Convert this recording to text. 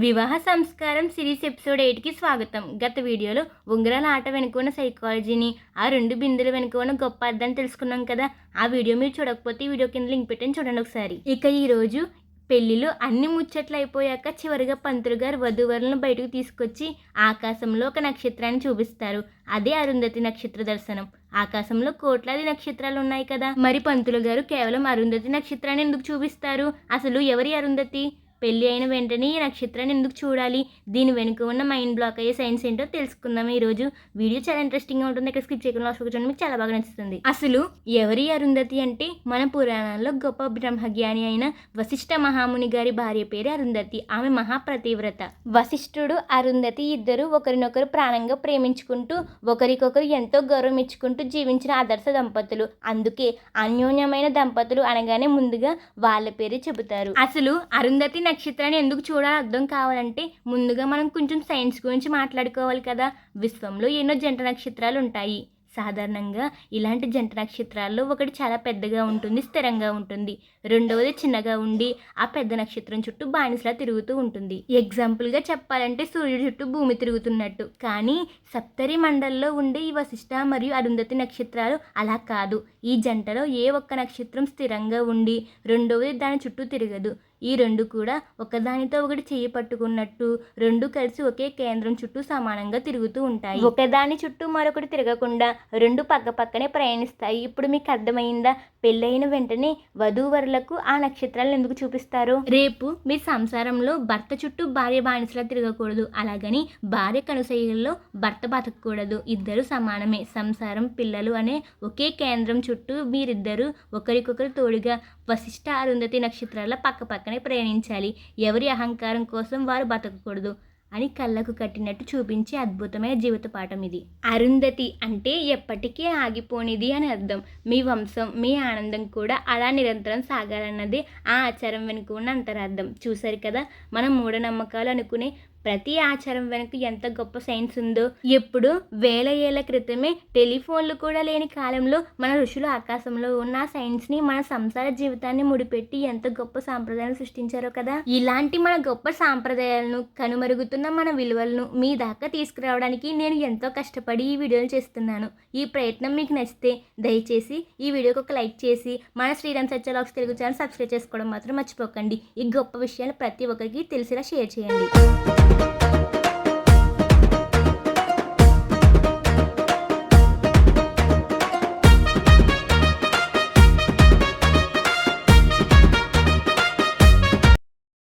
వివాహ సంస్కారం series episode 8కి స్వాగతం. గత వీడియోలో ఉంగరాల ఆట వెనుక ఉన్న సైకాలజీని, ఆ 2 బిందుల వెనుక ఉన్న గొప్ప అర్థాన్ని తెలుసుకున్నాం కదా. ఆ వీడియో మీరు చూడకపోతే ఈ వీడియో కింద లింక్ పెట్టని చూడండి ఒకసారి. ఇక ఈరోజు పెళ్లిలో అన్ని ముచ్చట్లు అయిపోయాక చివరిగా పంతులు గారు వధూవరులను బయటకు తీసుకొచ్చి ఆకాశంలో ఒక నక్షత్రాన్ని చూపిస్తారు. అదే అరుంధతి నక్షత్ర దర్శనం. ఆకాశంలో కోట్లాది నక్షత్రాలు ఉన్నాయి కదా, మరి పంతులు గారు కేవలం అరుంధతి నక్షత్రాన్ని ఎందుకు చూపిస్తారు? అసలు ఎవరి అరుంధతి? పెళ్ళి అయిన వెంటనే ఈ నక్షత్రాన్ని ఎందుకు చూడాలి? దీని వెనుక ఉన్న మైండ్ బ్లాక్ అయ్యే సైన్స్ ఏంటో తెలుసుకుందాం ఈరోజు. వీడియో చాలా ఇంట్రెస్టింగ్గా ఉంటుంది. ఇక్కడ స్కిప్ చేయకుండా లాస్ట్ చూడండి, మీకు చాలా బాగా నచ్చుతుంది. అసలు ఎవరి అరుంధతి అంటే మన పురాణాల్లో గొప్ప బ్రహ్మజ్ఞాని అయిన వశిష్ఠ మహాముని గారి భార్య పేరు అరుంధతి. ఆమె మహాప్రతివ్రత. వశిష్ఠుడు అరుంధతి ఇద్దరు ఒకరినొకరు ప్రాణంగా ప్రేమించుకుంటూ ఒకరికొకరు ఎంతో గౌరవం ఇచ్చుకుంటూ జీవించిన ఆదర్శ దంపతులు. అందుకే అన్యోన్యమైన దంపతులు అనగానే ముందుగా వాళ్ళ పేరే చెబుతారు. అసలు అరుంధతి నక్షత్రాన్ని ఎందుకు చూడాలో అర్థం కావాలంటే ముందుగా మనం కొంచెం సైన్స్ గురించి మాట్లాడుకోవాలి కదా. విశ్వంలో ఎన్నో జంట నక్షత్రాలు ఉంటాయి. సాధారణంగా ఇలాంటి జంట నక్షత్రాల్లో ఒకటి చాలా పెద్దగా ఉంటుంది, స్థిరంగా ఉంటుంది. రెండవది చిన్నగా ఉండి ఆ పెద్ద నక్షత్రం చుట్టూ బానిసలా తిరుగుతూ ఉంటుంది. ఎగ్జాంపుల్గా చెప్పాలంటే సూర్యుడి చుట్టూ భూమి తిరుగుతున్నట్టు. కానీ సప్తరి మండల్లో ఉండే ఈ వశిష్ఠ మరియు అరుంధతి నక్షత్రాలు అలా కాదు. ఈ జంటలో ఏ ఒక్క నక్షత్రం స్థిరంగా ఉండి రెండవది దాని చుట్టూ తిరగదు. ఈ రెండు కూడా ఒకదానితో ఒకటి చేయి పట్టుకున్నట్టు రెండు కలిసి ఒకే కేంద్రం చుట్టూ సమానంగా తిరుగుతూ ఉంటాయి. ఒకదాని చుట్టూ మరొకటి తిరగకుండా రెండు పక్క పక్కనే ప్రయాణిస్తాయి. ఇప్పుడు మీకు అర్థమైందా? పెళ్ళైన వెంటనే వధూవరులకు ఆ నక్షత్రాలను ఎందుకు చూపిస్తారు? రేపు మీ సంసారంలో భర్త చుట్టూ భార్య బానిసలా తిరగకూడదు, అలాగని భార్య కనుసైల్లో భర్త బతకూడదు. ఇద్దరు సమానమే. సంసారం, పిల్లలు అనే ఒకే కేంద్రం చుట్టూ మీరిద్దరూ ఒకరికొకరు తోడుగా వశిష్ఠ అరుంధతి నక్షత్రాల పక్క పక్కనే ప్రయాణించాలి. ఎవరి అహంకారం కోసం వారు బతకకూడదు అని కళ్ళకు కట్టినట్టు చూపించే అద్భుతమైన జీవిత పాఠం ఇది. అరుంధతి అంటే ఎప్పటికీ ఆగిపోనిది అని అర్థం. మీ వంశం, మీ ఆనందం కూడా అలా నిరంతరం సాగాలన్నదే ఆ ఆచారం వెనుక ఉన్న అంతరార్థం. చూశారు కదా, మనం మూఢనమ్మకాలు అనుకునే ప్రతి ఆచారం వెనుక ఎంత గొప్ప సైన్స్ ఉందో. ఎప్పుడు వేల ఏళ్ల క్రితమే టెలిఫోన్లు కూడా లేని కాలంలో మన ఋషులు ఆకాశంలో ఉన్న సైన్స్ని మన సంసార జీవితాన్ని ముడిపెట్టి ఎంత గొప్ప సాంప్రదాయాలు సృష్టించారో కదా. ఇలాంటి మన గొప్ప సాంప్రదాయాలను, కనుమరుగుతున్న మన విలువలను మీ దాకా తీసుకురావడానికి నేను ఎంతో కష్టపడి ఈ వీడియోలు చేస్తున్నాను. ఈ ప్రయత్నం మీకు నచ్చితే దయచేసి ఈ వీడియోకి ఒక లైక్ చేసి మన శ్రీరామ్ సత్య వ్లాగ్స్ తెలుగు ఛానల్ సబ్స్క్రైబ్ చేసుకోవడం మాత్రం మర్చిపోకండి. ఈ గొప్ప విషయాలు ప్రతి ఒక్కరికి తెలిసేలా షేర్ చేయండి.